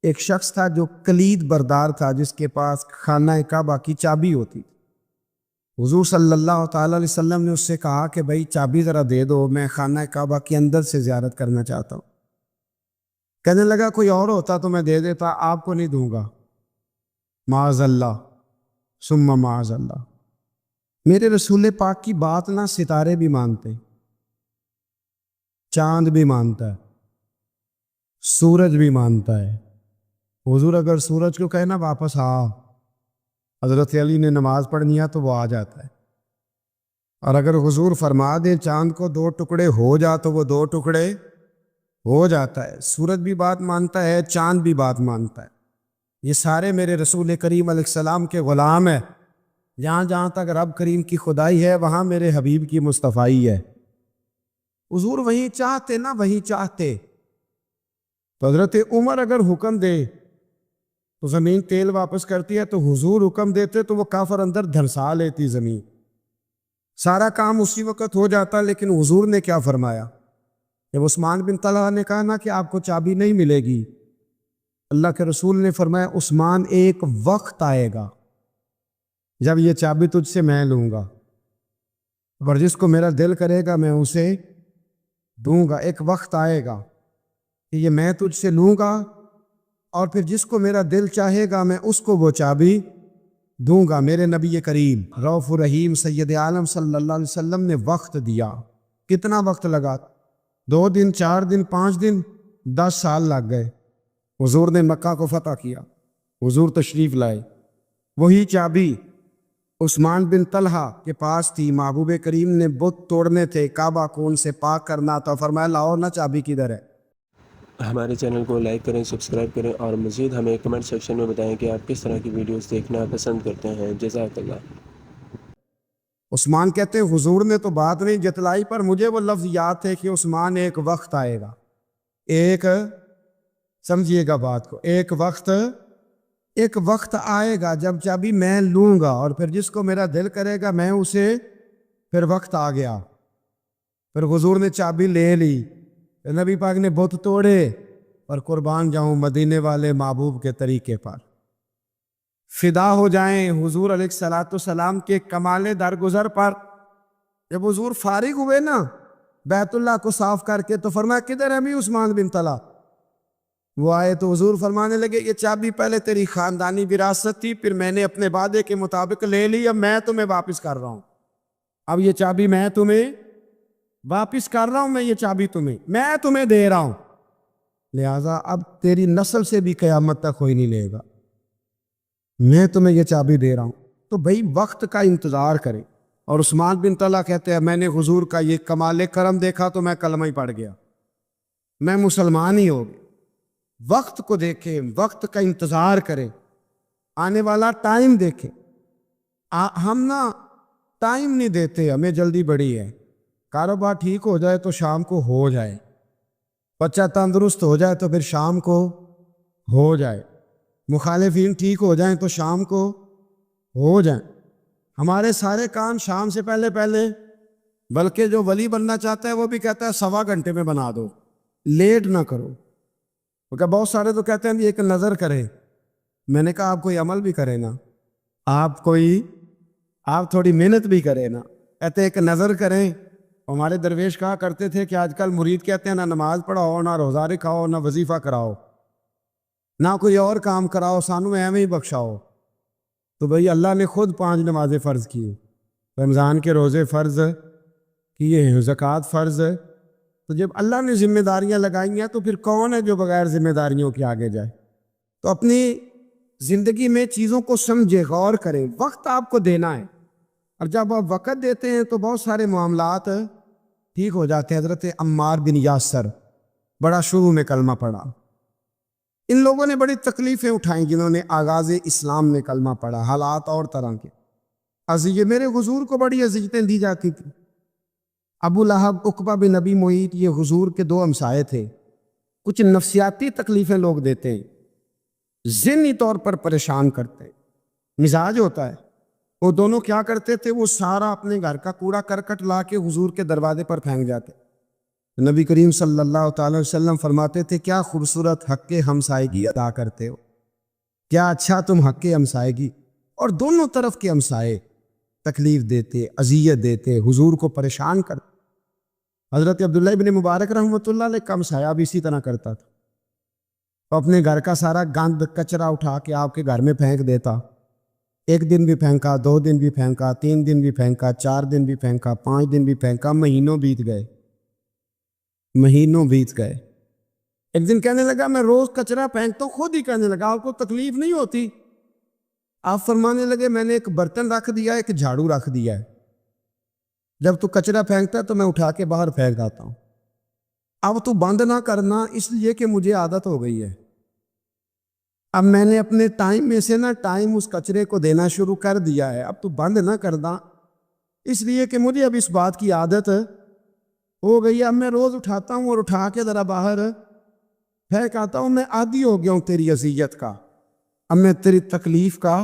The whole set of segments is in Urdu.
ایک شخص تھا جو کلید بردار تھا، جس کے پاس خانہ کعبہ کی چابی ہوتی تھی۔ حضور صلی اللہ تعالیٰ علیہ وسلم نے اس سے کہا کہ بھائی چابی ذرا دے دو، میں خانہ کعبہ کے اندر سے زیارت کرنا چاہتا ہوں۔ کہنے لگا کوئی اور ہوتا تو میں دے دیتا، آپ کو نہیں دوں گا۔ معاذ اللہ ثم معاذ اللہ۔ میرے رسول پاک کی بات نہ ستارے بھی مانتے، چاند بھی مانتا ہے، سورج بھی مانتا ہے۔ حضور اگر سورج کو کہنا واپس آ، حضرت علی نے نماز پڑھنی ہے تو وہ آ جاتا ہے، اور اگر حضور فرما دے چاند کو 2 ٹکڑے ہو جا تو وہ 2 ٹکڑے ہو جاتا ہے۔ سورج بھی بات مانتا ہے، چاند بھی بات مانتا ہے۔ یہ سارے میرے رسول کریم علیہ السلام کے غلام ہیں۔ جہاں جہاں تک رب کریم کی خدائی ہے، وہاں میرے حبیب کی مصطفائی ہے۔ حضور وہیں چاہتے نا، وہیں چاہتے تو حضرت عمر اگر حکم دے تو زمین تیل واپس کرتی ہے، تو حضور حکم دیتے تو وہ کافر اندر دھنسا لیتی زمین، سارا کام اسی وقت ہو جاتا۔ لیکن حضور نے کیا فرمایا؟ جب عثمان بن طلحہ نے کہا نا کہ آپ کو چابی نہیں ملے گی، اللہ کے رسول نے فرمایا عثمان ایک وقت آئے گا جب یہ چابی تجھ سے میں لوں گا، اور جس کو میرا دل کرے گا میں اسے دوں گا۔ ایک وقت آئے گا کہ یہ میں تجھ سے لوں گا، اور پھر جس کو میرا دل چاہے گا میں اس کو وہ چابی دوں گا۔ میرے نبی کریم رؤوف الرحیم سید عالم صلی اللہ علیہ وسلم نے وقت دیا۔ کتنا وقت لگا؟ 2 دن، 4 دن، 5 دن، 10 سال لگ گئے۔ حضور نے مکہ کو فتح کیا، حضور تشریف لائے، وہی چابی عثمان بن طلحہ کے پاس تھی۔ محبوب کریم نے بت توڑنے تھے، کعبہ کو ان سے پاک کرنا تھا، فرمایا لاؤ نا چابی کدھر ہے۔ ہمارے چینل کو لائک کریں، سبسکرائب کریں، اور مزید ہمیں کمنٹ سیکشن میں بتائیں کہ آپ کس طرح کی ویڈیوز دیکھنا پسند کرتے ہیں۔ جزاک اللہ۔ عثمان کہتے ہیں حضور نے تو بات نہیں جتلائی، پر مجھے وہ لفظ یاد ہے کہ عثمان ایک وقت آئے گا، ایک، سمجھیے گا بات کو، ایک وقت آئے گا جب چابی میں لوں گا، اور پھر جس کو میرا دل کرے گا میں اسے، پھر وقت آ گیا، پھر حضور نے چابی لے لی، نبی پاک نے بت توڑے، اور قربان جاؤں مدینے والے محبوب کے طریقے پر فدا ہو جائیں حضور علیہ الصلوۃ والسلام کے کمال درگزر پر۔ جب حضور فارغ ہوئے نا بیت اللہ کو صاف کر کے، تو فرمایا کدھر ہے بھی عثمان بن طلحہ؟ وہ آئے تو حضور فرمانے لگے یہ چابی پہلے تیری خاندانی وراثت تھی، پھر میں نے اپنے وعدے کے مطابق لے لی، اب میں تمہیں واپس کر رہا ہوں، اب یہ چابی میں تمہیں واپس کر رہا ہوں، میں یہ چابی میں تمہیں دے رہا ہوں، لہٰذا اب تیری نسل سے بھی قیامت تک کوئی نہیں لے گا، میں تمہیں یہ چابی دے رہا ہوں۔ تو بھئی وقت کا انتظار کریں۔ اور عثمان بن طلحہ کہتے ہیں میں نے حضور کا یہ کمال کرم دیکھا تو میں کلمہ ہی پڑھ گیا، میں مسلمان ہی ہو گیا۔ وقت کو دیکھیں، وقت کا انتظار کریں، آنے والا ٹائم دیکھیں۔ ہم نا ٹائم نہیں دیتے، ہمیں جلدی بڑی ہے، کاروبار ٹھیک ہو جائے تو شام کو ہو جائے، بچہ تندرست ہو جائے تو پھر شام کو ہو جائے، مخالفین ٹھیک ہو جائیں تو شام کو ہو جائیں۔ ہمارے سارے کام شام سے پہلے بلکہ جو ولی بننا چاہتا ہے وہ بھی کہتا ہے 1.25 گھنٹے میں بنا دو، لیٹ نہ کرو۔ کیونکہ بہت سارے تو کہتے ہیں ایک نظر کریں، میں نے کہا آپ کوئی عمل بھی کریں نا، آپ تھوڑی محنت بھی کریں نا، کہتے ایک نظر کریں۔ ہمارے درویش کہا کرتے تھے کہ آج کل مرید کہتے ہیں نہ نماز پڑھاؤ، نہ روزہ رکھاؤ، نہ وظیفہ کراؤ، نہ کوئی اور کام کراؤ، سانو ایویں ہی بخشاؤ۔ تو بھئی اللہ نے خود 5 نمازیں فرض کی، رمضان کے روزے فرض کیے ہیں، زکوٰۃ فرض ہے۔ تو جب اللہ نے ذمہ داریاں لگائی ہیں تو پھر کون ہے جو بغیر ذمہ داریوں کے آگے جائے؟ تو اپنی زندگی میں چیزوں کو سمجھے، غور کریں، وقت آپ کو دینا ہے، اور جب آپ وقت دیتے ہیں تو بہت سارے معاملات ٹھیک ہو جاتے ہیں۔ حضرت عمار بن یاسر بڑا شروع میں کلمہ پڑھا، ان لوگوں نے بڑی تکلیفیں اٹھائیں جنہوں نے آغاز اسلام میں کلمہ پڑھا، حالات اور طرح کے میرے حضور کو بڑی اذیتیں دی جاتی تھی۔ ابو لہب، عقبہ بن ابی معیط، یہ حضور کے 2 ہمسائے تھے۔ کچھ نفسیاتی تکلیفیں لوگ دیتے ہیں، ذہنی طور پر پریشان کرتے ہیں، مزاج ہوتا ہے۔ وہ دونوں کیا کرتے تھے؟ وہ سارا اپنے گھر کا کوڑا کرکٹ لا کے حضور کے دروازے پر پھینک جاتے، نبی کریم صلی اللہ تعالی وسلم فرماتے تھے کیا خوبصورت حق کے ہمسائیگی ادا کرتے ہو، کیا اچھا تم حق کے ہمسائیگی، اور دونوں طرف کے ہمسائے تکلیف دیتے، اذیت دیتے، حضور کو پریشان کرتے۔ حضرت عبداللہ ابن مبارک رحمۃ اللہ علیہ کا ہمسایہ بھی اسی طرح کرتا تھا، وہ اپنے گھر کا سارا گند کچرا اٹھا کے آپ کے گھر میں پھینک دیتا۔ ایک دن بھی پھینکا، 2 دن بھی پھینکا، 3 دن بھی پھینکا، 4 دن بھی پھینکا، 5 دن بھی پھینکا، مہینوں بیت گئے، مہینوں بیت گئے۔ ایک دن کہنے لگا میں روز کچرا پھینکتا ہوں، خود ہی کہنے لگا آپ کو تکلیف نہیں ہوتی؟ آپ فرمانے لگے میں نے ایک برتن رکھ دیا، ایک جھاڑو رکھ دیا ہے، جب تو کچرا پھینکتا ہے تو میں اٹھا کے باہر پھینک آتا ہوں، اب تو بند نہ کرنا، اس لیے کہ مجھے عادت ہو گئی ہے۔ اب میں نے اپنے ٹائم میں سے ٹائم اس کچرے کو دینا شروع کر دیا ہے، اب تو بند نہ کرنا، اس لیے کہ مجھے اب اس بات کی عادت ہو گئی ہے، اب میں روز اٹھاتا ہوں اور اٹھا کے ذرا باہر پھینک آتا ہوں، میں عادی ہو گیا ہوں تیری اذیت کا، اب میں تیری تکلیف کا۔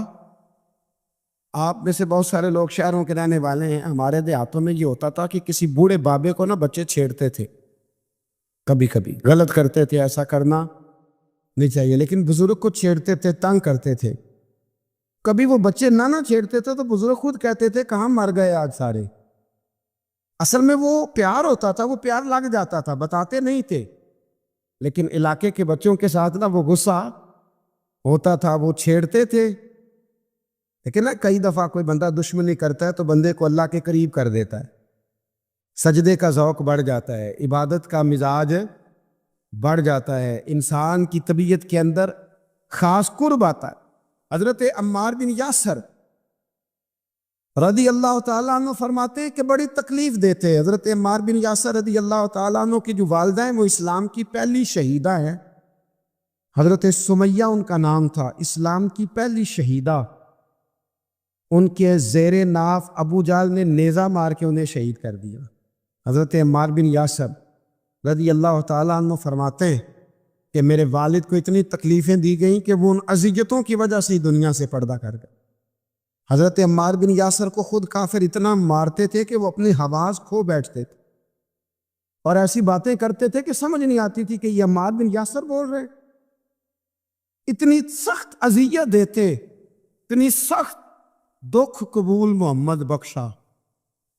آپ میں سے بہت سارے لوگ شہروں کے رہنے والے ہیں، ہمارے دیہاتوں میں یہ ہوتا تھا کہ کسی بوڑھے بابے کو بچے چھیڑتے تھے، کبھی کبھی غلط کرتے تھے، ایسا کرنا نہیں چاہیے، لیکن بزرگ کو چھیڑتے تھے، تنگ کرتے تھے۔ کبھی وہ بچے نہ چھیڑتے تھے تو بزرگ خود کہتے تھے کہاں مر گئے آج سارے۔ اصل میں وہ پیار ہوتا تھا، وہ پیار لگ جاتا تھا، بتاتے نہیں تھے، لیکن علاقے کے بچوں کے ساتھ وہ غصہ ہوتا تھا، وہ چھیڑتے تھے۔ لیکن کئی دفعہ کوئی بندہ دشمنی کرتا ہے تو بندے کو اللہ کے قریب کر دیتا ہے، سجدے کا ذوق بڑھ جاتا ہے، عبادت کا مزاج بڑھ جاتا ہے، انسان کی طبیعت کے اندر خاص قرب آتا ہے۔ حضرت عمار بن یاسر رضی اللہ تعالیٰ عنہ فرماتے ہیں کہ بڑی تکلیف دیتے۔ حضرت عمار بن یاسر رضی اللہ تعالیٰ عنہ کی جو والدہ ہیں وہ اسلام کی پہلی شہیدہ ہیں، حضرت سمیہ ان کا نام تھا، اسلام کی پہلی شہیدہ۔ ان کے زیر ناف ابو جہل نے نیزہ مار کے انہیں شہید کر دیا۔ حضرت عمار بن یاسر رضی اللہ تعالیٰ عنہ فرماتے ہیں کہ میرے والد کو اتنی تکلیفیں دی گئیں کہ وہ ان اذیتوں کی وجہ سے دنیا سے پردہ کر گئے۔ حضرت عمار بن یاسر کو خود کافر اتنا مارتے تھے کہ وہ اپنی حواس کھو بیٹھتے تھے اور ایسی باتیں کرتے تھے کہ سمجھ نہیں آتی تھی کہ یہ عمار بن یاسر بول رہے، اتنی سخت اذیت دیتے، اتنی سخت۔ دکھ قبول محمد بخشا،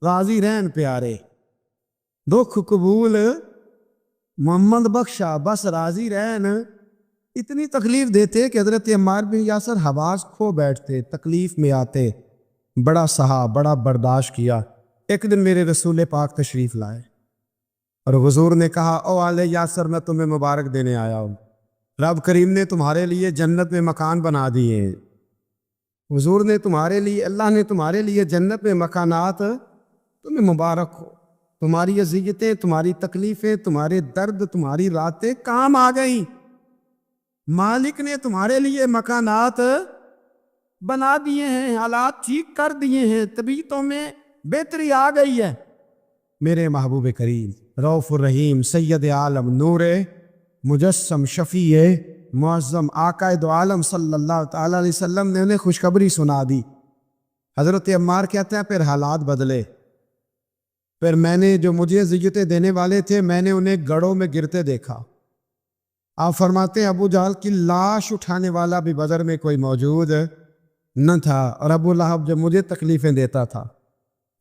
راضی رہن پیارے، دکھ قبول محمد بخشا، بس راضی رہن۔ اتنی تکلیف دیتے کہ حضرت عمار بن یاسر حواس کھو بیٹھتے، تکلیف میں آتے، بڑا سہا، بڑا برداشت کیا۔ ایک دن میرے رسول پاک تشریف لائے اور حضور نے کہا او آل یاسر میں تمہیں مبارک دینے آیا ہوں، رب کریم نے تمہارے لیے جنت میں مکان بنا دیے ہیں، حضور نے تمہارے لیے، اللہ نے تمہارے لیے جنت میں مکانات، تمہیں مبارک ہو، تمہاری اذیتیں، تمہاری تکلیفیں، تمہارے درد، تمہاری راتیں کام آ گئیں، مالک نے تمہارے لیے مکانات بنا دیے ہیں، حالات ٹھیک کر دیے ہیں، طبیعتوں میں بہتری آ گئی ہے۔ میرے محبوب کریم رؤوف الرحیم سید عالم نور مجسم شفیع معظم آقا دو عالم صلی اللہ تعالی علیہ وسلم نے انہیں خوشخبری سنا دی۔ حضرت عمار کہتے ہیں پھر حالات بدلے، پھر میں نے جو مجھے اذیتیں دینے والے تھے میں نے انہیں گڑھوں میں گرتے دیکھا۔ آپ فرماتے ہیں ابو جہل کی لاش اٹھانے والا بھی بدر میں کوئی موجود نہ تھا، اور ابو لہب جب مجھے تکلیفیں دیتا تھا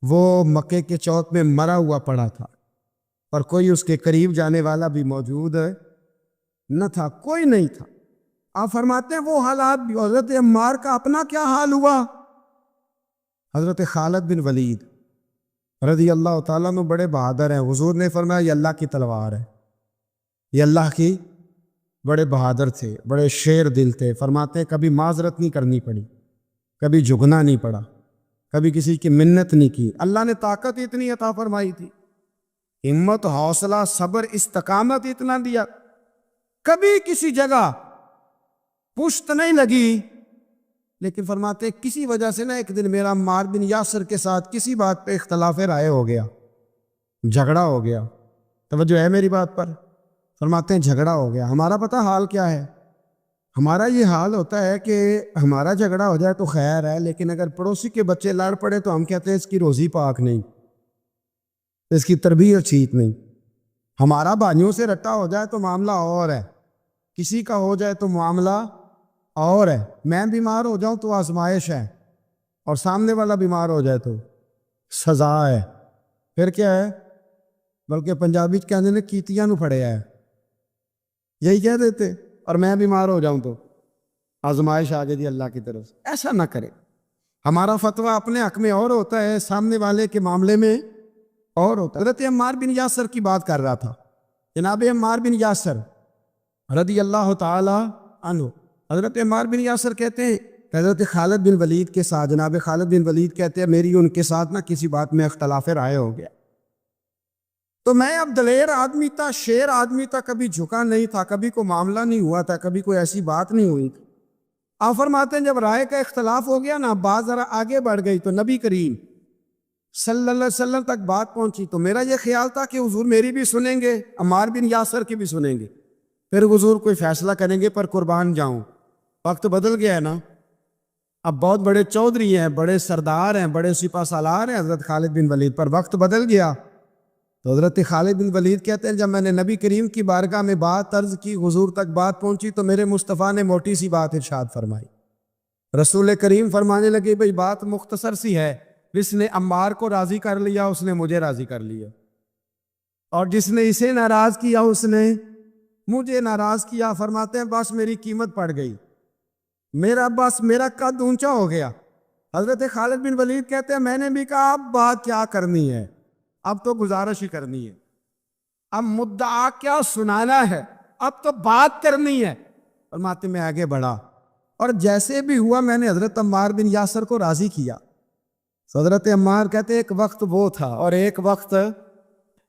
وہ مکے کے چوک میں مرا ہوا پڑا تھا، اور کوئی اس کے قریب جانے والا بھی موجود نہ تھا، کوئی نہیں تھا۔ آپ فرماتے ہیں وہ حالات بھی۔ حضرت عمار کا اپنا کیا حال ہوا؟ حضرت خالد بن ولید رضی اللہ تعالیٰ عنہ بڑے بہادر ہیں، حضور نے فرمایا یہ اللہ کی تلوار ہے، یہ اللہ کی، بڑے بہادر تھے، بڑے شیر دل تھے۔ فرماتے ہیں کبھی معذرت نہیں کرنی پڑی، کبھی جھکنا نہیں پڑا، کبھی کسی کی منت نہیں کی، اللہ نے طاقت اتنی عطا فرمائی تھی، ہمت، حوصلہ، صبر، استقامت اتنا دیا، کبھی کسی جگہ پشت نہیں لگی۔ لیکن فرماتے ہیں کسی وجہ سے ایک دن میرا عمار بن یاسر کے ساتھ کسی بات پہ اختلاف رائے ہو گیا، جھگڑا ہو گیا۔ توجہ ہے میری بات پر؟ فرماتے ہیں جھگڑا ہو گیا۔ ہمارا پتہ حال کیا ہے؟ ہمارا یہ حال ہوتا ہے کہ ہمارا جھگڑا ہو جائے تو خیر ہے، لیکن اگر پڑوسی کے بچے لڑ پڑے تو ہم کہتے ہیں اس کی روزی پاک نہیں، اس کی تربیت ٹھیک نہیں۔ ہمارا بھائیوں سے رٹا ہو جائے تو معاملہ اور ہے، کسی کا ہو جائے تو معاملہ اور ہے۔ میں بیمار ہو جاؤں تو آزمائش ہے، اور سامنے والا بیمار ہو جائے تو سزا ہے۔ پھر کیا ہے؟ بلکہ پنجابی کہنے نے کیتیاں نو پھڑے ہے، یہی کہہ دیتے۔ اور میں بیمار ہو جاؤں تو آزمائش آ گئی اللہ کی طرف سے۔ ایسا نہ کرے۔ ہمارا فتویٰ اپنے حق میں اور ہوتا ہے، سامنے والے کے معاملے میں اور ہوتا ہے۔ حضرت عمار بن یاسر کی بات کر رہا تھا، جناب عمار بن یاسر رضی اللہ تعالی عنہ۔ حضرت عمار بن یاسر کہتے ہیں کہ حضرت خالد بن ولید کے ساتھ، جناب خالد بن ولید کہتے ہیں میری ان کے ساتھ نہ کسی بات میں اختلاف رائے ہو گیا، تو میں اب دلیر آدمی تھا، شیر آدمی تھا، کبھی جھکا نہیں تھا، کبھی کوئی معاملہ نہیں ہوا تھا، کبھی کوئی ایسی بات نہیں ہوئی تھی۔ آپ فرماتے ہیں جب رائے کا اختلاف ہو گیا نا، بات ذرا آگے بڑھ گئی تو نبی کریم صلی اللہ علیہ وسلم تک بات پہنچی، تو میرا یہ خیال تھا کہ حضور میری بھی سنیں گے، عمار بن یاسر کی بھی سنیں گے، پھر حضور کوئی فیصلہ کریں گے، پر قربان جاؤں وقت بدل گیا ہے نا، اب بہت بڑے چودھری ہیں، بڑے سردار ہیں، بڑے سپہ سالار ہیں حضرت خالد بن ولید، پر وقت بدل گیا۔ تو حضرت خالد بن ولید کہتے ہیں جب میں نے نبی کریم کی بارگاہ میں بات عرض کی، حضور تک بات پہنچی، تو میرے مصطفیٰ نے موٹی سی بات ارشاد فرمائی۔ رسول کریم فرمانے لگے بھئی بات مختصر سی ہے، جس نے عمار کو راضی کر لیا اس نے مجھے راضی کر لیا، اور جس نے اسے ناراض کیا اس نے مجھے ناراض کیا۔ فرماتے ہیں بس میری قیمت پڑ گئی، میرا قد اونچا ہو گیا۔ حضرت خالد بن ولید کہتے ہیں میں نے بھی کہا اب بات کیا کرنی ہے، اب تو گزارش ہی کرنی ہے، اب مدعا کیا سنانا ہے، اب تو بات کرنی ہے۔ فرماتے میں آگے بڑھا، اور جیسے بھی ہوا میں نے حضرت عمار بن یاسر کو راضی کیا۔ حضرت عمار کہتے ایک وقت وہ تھا اور ایک وقت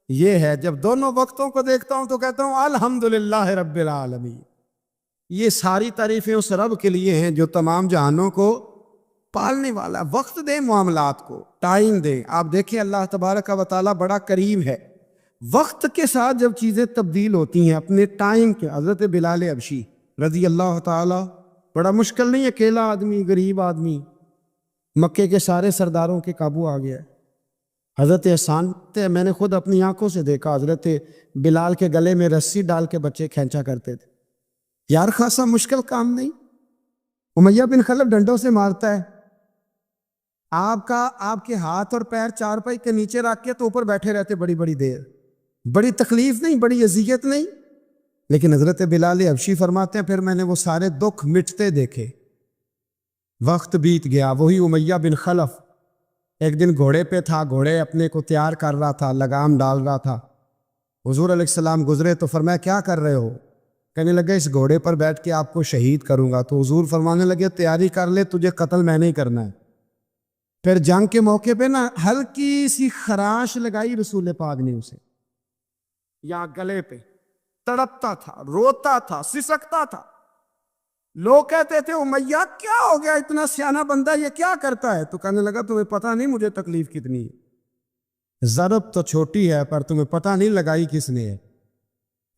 یہ ہے، جب دونوں وقتوں کو دیکھتا ہوں تو کہتا ہوں الحمدللہ رب العالمین، یہ ساری تعریفیں اس رب کے لیے ہیں جو تمام جہانوں کو پالنے والا۔ وقت دے معاملات کو، ٹائم دے۔ آپ دیکھیں اللہ تبارک و تعالیٰ بڑا کریم ہے، وقت کے ساتھ جب چیزیں تبدیل ہوتی ہیں اپنے ٹائم کے۔ حضرت بلال حبشی رضی اللہ تعالیٰ، بڑا مشکل نہیں، اکیلا آدمی، غریب آدمی، مکے کے سارے سرداروں کے قابو آ گیا۔ حضرت احسان میں نے خود اپنی آنکھوں سے دیکھا، حضرت بلال کے گلے میں رسی ڈال کے بچے کھینچا کرتے تھے۔ یار خاصا مشکل کام نہیں، امیہ بن خلف ڈنڈوں سے مارتا ہے، آپ کے ہاتھ اور پیر چارپائی کے نیچے رکھ کے تو اوپر بیٹھے رہتے بڑی بڑی دیر، بڑی تکلیف نہیں، بڑی اذیت نہیں، لیکن حضرت بلال حبشی فرماتے ہیں پھر میں نے وہ سارے دکھ مٹتے دیکھے۔ وقت بیت گیا، وہی امیہ بن خلف ایک دن گھوڑے پہ تھا، گھوڑے اپنے کو تیار کر رہا تھا، لگام ڈال رہا تھا، حضور علیہ السلام گزرے تو فرمایا کیا کر رہے ہو؟ کہنے لگے اس گھوڑے پر بیٹھ کے آپ کو شہید کروں گا۔ تو حضور فرمانے لگے تیاری کر لے، تجھے قتل میں نہیں کرنا ہے۔ پھر جنگ کے موقع پہ نا ہلکی سی خراش لگائی رسول پاک نے اسے، یا گلے پہ، تڑپتا تھا، روتا تھا، سسکتا تھا۔ لوگ کہتے تھے امیہ کیا ہو گیا، اتنا سیانہ بندہ یہ کیا کرتا ہے؟ تو کہنے لگا تمہیں پتہ نہیں مجھے تکلیف کتنی ہے، ضرب تو چھوٹی ہے پر تمہیں پتہ نہیں لگائی کس نے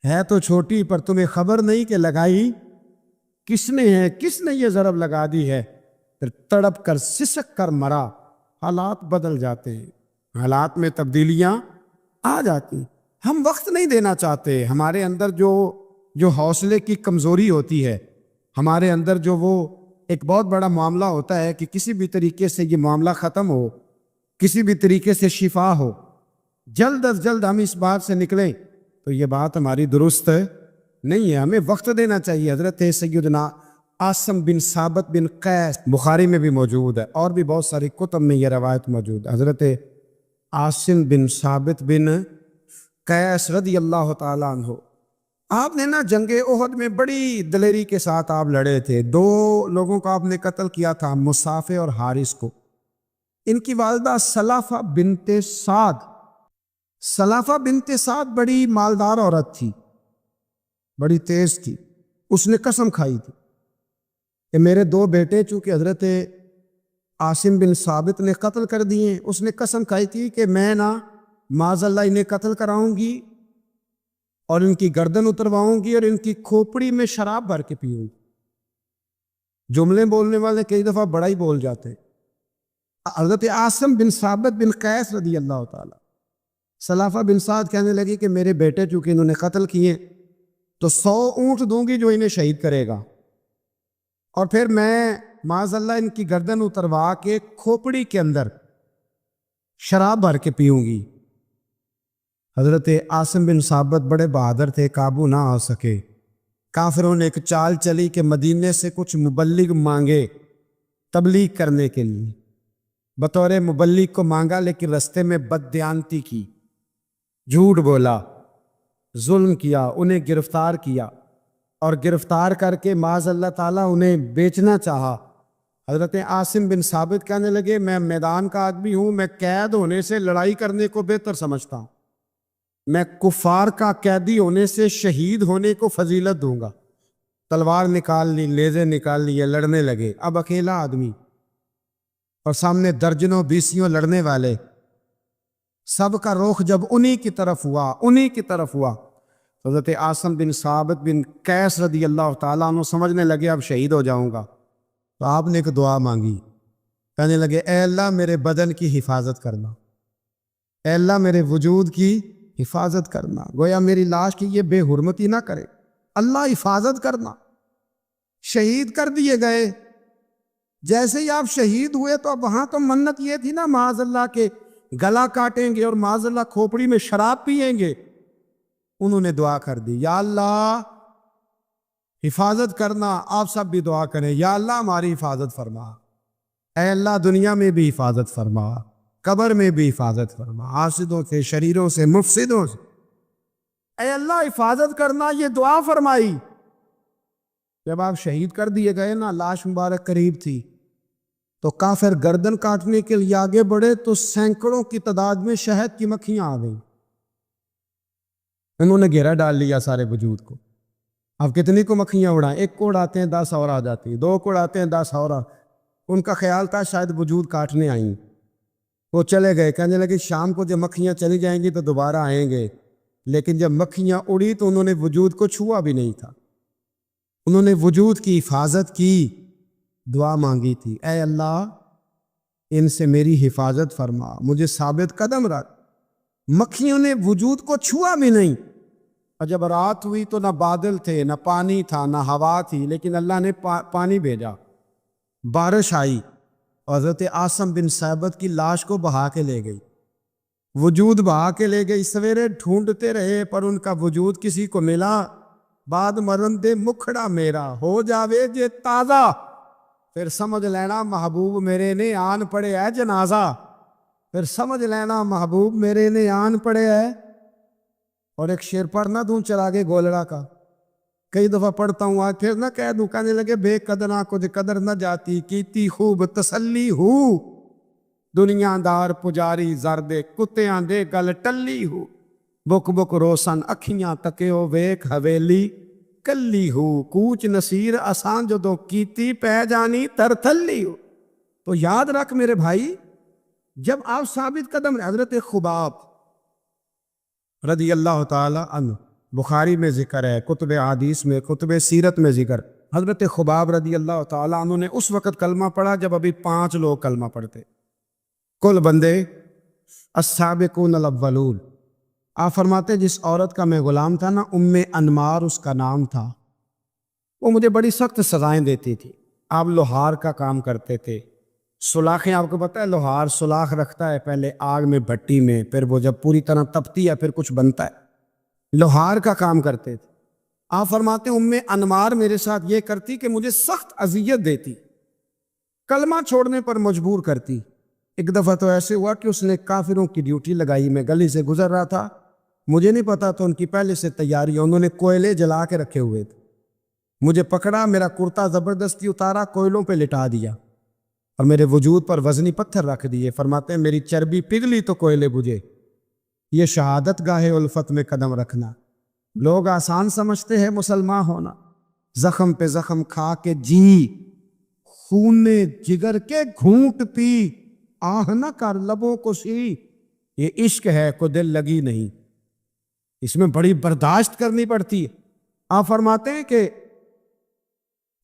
ہے تو چھوٹی پر تمہیں خبر نہیں کہ لگائی کس نے ہے، کس نے یہ ضرب لگا دی ہے۔ پھر تڑپ کر سسک کر مرا۔ حالات بدل جاتے ہیں، حالات میں تبدیلیاں آ جاتی ہیں۔ ہم وقت نہیں دینا چاہتے، ہمارے اندر جو حوصلے کی کمزوری ہوتی ہے، ہمارے اندر جو وہ ایک بہت بڑا معاملہ ہوتا ہے کہ کسی بھی طریقے سے یہ معاملہ ختم ہو، کسی بھی طریقے سے شفا ہو، جلد از جلد ہم اس بات سے نکلیں، تو یہ بات ہماری درست نہیں ہے، ہمیں وقت دینا چاہیے۔ حضرت سیدنا عاصم بن ثابت بن قیس بخاری میں بھی موجود ہے، اور بھی بہت ساری کتب میں یہ روایت موجود ہے۔ حضرت عاصم بن ثابت بن قیس رضی اللہ تعالیٰ عنہ، آپ نے نا جنگ احد میں بڑی دلیری کے ساتھ آپ لڑے تھے۔ 2 لوگوں کو آپ نے قتل کیا تھا، مصافے اور حارث کو۔ ان کی والدہ سلافہ بنت سعد، سلافہ بنت سعد بڑی مالدار عورت تھی، بڑی تیز تھی۔ اس نے قسم کھائی تھی کہ میرے 2 بیٹے چونکہ حضرت عاصم بن ثابت نے قتل کر دیے، اس نے قسم کھائی تھی کہ میں نا معاذ اللہ انہیں قتل کراؤں گی اور ان کی گردن اترواؤں گی اور ان کی کھوپڑی میں شراب بھر کے پیوں گی۔ جملے بولنے والے کئی دفعہ بڑا ہی بول جاتے ہیں۔ حضرت عاصم بن ثابت بن قیس رضی اللہ تعالیٰ سلافہ بن سعد کہنے لگی کہ میرے بیٹے چونکہ انہوں نے قتل کیے تو 100 اونٹ دوں گی جو انہیں شہید کرے گا، اور پھر میں معاذ اللہ ان کی گردن اتروا کے کھوپڑی کے اندر شراب بھر کے پیوں گی۔ حضرت عاصم بن ثابت بڑے بہادر تھے، قابو نہ آ سکے۔ کافروں نے ایک چال چلی کہ مدینے سے کچھ مبلغ مانگے تبلیغ کرنے کے لیے، بطور مبلغ کو مانگا لیکن رستے میں بددیانتی کی، جھوٹ بولا، ظلم کیا، انہیں گرفتار کیا، اور گرفتار کر کے معاذ اللہ تعالیٰ انہیں بیچنا چاہا۔ حضرت عاصم بن ثابت کہنے لگے میں میدان کا آدمی ہوں، میں قید ہونے سے لڑائی کرنے کو بہتر سمجھتا ہوں، میں کفار کا قیدی ہونے سے شہید ہونے کو فضیلت دوں گا۔ تلوار نکال لی، لیزے نکال لیے، لڑنے لگے۔ اب اکیلا آدمی اور سامنے درجنوں بیسیوں لڑنے والے، سب کا رخ جب انہی کی طرف ہوا، حضرت عاصم بن ثابت بن قیس رضی اللہ تعالیٰ عنہ سمجھنے لگے اب شہید ہو جاؤں گا، تو آپ نے ایک دعا مانگی، کہنے لگے اے اللہ میرے بدن کی حفاظت کرنا، اے اللہ میرے وجود کی حفاظت کرنا، گویا میری لاش کی یہ بے حرمتی نہ کرے، اللہ حفاظت کرنا۔ شہید کر دیے گئے۔ جیسے ہی آپ شہید ہوئے تو اب وہاں تو منت یہ تھی نا معاذ اللہ کے گلا کاٹیں گے اور معاذ اللہ کھوپڑی میں شراب پئیں گے۔ انہوں نے دعا کر دی یا اللہ حفاظت کرنا۔ آپ سب بھی دعا کریں یا اللہ ہماری حفاظت فرما، اے اللہ دنیا میں بھی حفاظت فرما، قبر میں بھی حفاظت فرما، حاسدوں سے، شریروں سے، مفسدوں سے، اے اللہ حفاظت کرنا۔ یہ دعا فرمائی۔ جب آپ شہید کر دیے گئے نا، لاش مبارک قریب تھی، تو کافر گردن کاٹنے کے لیے آگے بڑھے تو سینکڑوں کی تعداد میں شہد کی مکھیاں آ گئیں۔ انہوں نے گھیرا ڈال لیا سارے وجود کو۔ اب کتنی کو مکھیاں اڑائیں؟ ایک کو اڑاتے ہیں 10 اور آ جاتی، 2 کو اڑاتے ہیں 10 اور ان کا خیال تھا شاید وجود کاٹنے آئیں۔ وہ چلے گئے، کہنے لگے شام کو جب مکھیاں چلی جائیں گی تو دوبارہ آئیں گے، لیکن جب مکھیاں اڑی تو انہوں نے وجود کو چھوا بھی نہیں تھا، انہوں نے وجود کی حفاظت کی، دعا مانگی تھی اے اللہ ان سے میری حفاظت فرما، مجھے ثابت قدم رکھ۔ مکھیوں نے وجود کو چھوا بھی نہیں۔ اور جب رات ہوئی تو نہ بادل تھے، نہ پانی تھا، نہ ہوا تھی، لیکن اللہ نے پانی بھیجا، بارش آئی، اور حضرت عاصم بن ثابت کی لاش کو بہا کے لے گئی، وجود بہا کے لے گئی۔ سویرے ڈھونڈتے رہے پر ان کا وجود کسی کو ملا۔ بعد مرن دے مکھڑا میرا ہو جاوے جے تازہ، پھر سمجھ لینا محبوب میرے نے آن پڑے ہے جنازہ، پھر سمجھ لینا محبوب میرے نے آن پڑے ہے۔ اور ایک شعر پڑھ نہ دوں چراغے گولڑا کا، کئی دفعہ پڑھتا ہوں، آج پھر نہ کہہ دوں، کہنے لگے بے قدرہ کچھ قدر نہ جاتی، کیتی خوب تسلی ہو، دنیا دار پجاری زرد کتیاں دے گل ٹلی ہو، بک بک روشن اکھیاں تکیو ویک حویلی کلی ہو، کوچ نصیر آسان جدوں کیتی پہ جانی ترتھلی ہو۔ تو یاد رکھ میرے بھائی، جب آپ ثابت قدم، حضرت خباب رضی اللہ تعالی عنہ، بخاری میں ذکر ہے، کتب حدیث میں، کتب سیرت میں ذکر، حضرت خباب رضی اللہ تعالی عنہ نے اس وقت کلمہ پڑھا جب ابھی 5 لوگ کلمہ پڑھتے، کل بندے السابقون الاولون۔ آپ فرماتے جس عورت کا میں غلام تھا نا، ام انمار اس کا نام تھا، وہ مجھے بڑی سخت سزائیں دیتی تھی۔ آپ لوہار کا کام کرتے تھے، سلاخیں، آپ کو پتہ ہے لوہار سلاخ رکھتا ہے پہلے آگ میں بھٹی میں، پھر وہ جب پوری طرح تپتی ہے پھر کچھ بنتا ہے، لوہار کا کام کرتے تھے۔ آپ فرماتے ام انمار میرے ساتھ یہ کرتی کہ مجھے سخت اذیت دیتی، کلمہ چھوڑنے پر مجبور کرتی۔ ایک دفعہ تو ایسے ہوا کہ اس نے کافروں کی ڈیوٹی لگائی، میں گلی سے گزر رہا تھا، مجھے نہیں پتا تو ان کی پہلے سے تیاری، انہوں نے کوئلے جلا کے رکھے ہوئے تھے، مجھے پکڑا، میرا کرتا زبردستی اتارا، کوئلوں پہ لٹا دیا اور میرے وجود پر وزنی پتھر رکھ دیے۔ فرماتے ہیں میری چربی پگھلی تو کوئلے بجھے۔ یہ شہادت گاہ الفت میں قدم رکھنا لوگ آسان سمجھتے ہیں مسلمان ہونا، زخم پہ زخم کھا کے جی، خون جگر کے گھونٹ پی، آہ نہ کر لبوں کو سی، یہ عشق ہے کو دل لگی نہیں، اس میں بڑی برداشت کرنی پڑتی ہے۔ آپ فرماتے ہیں کہ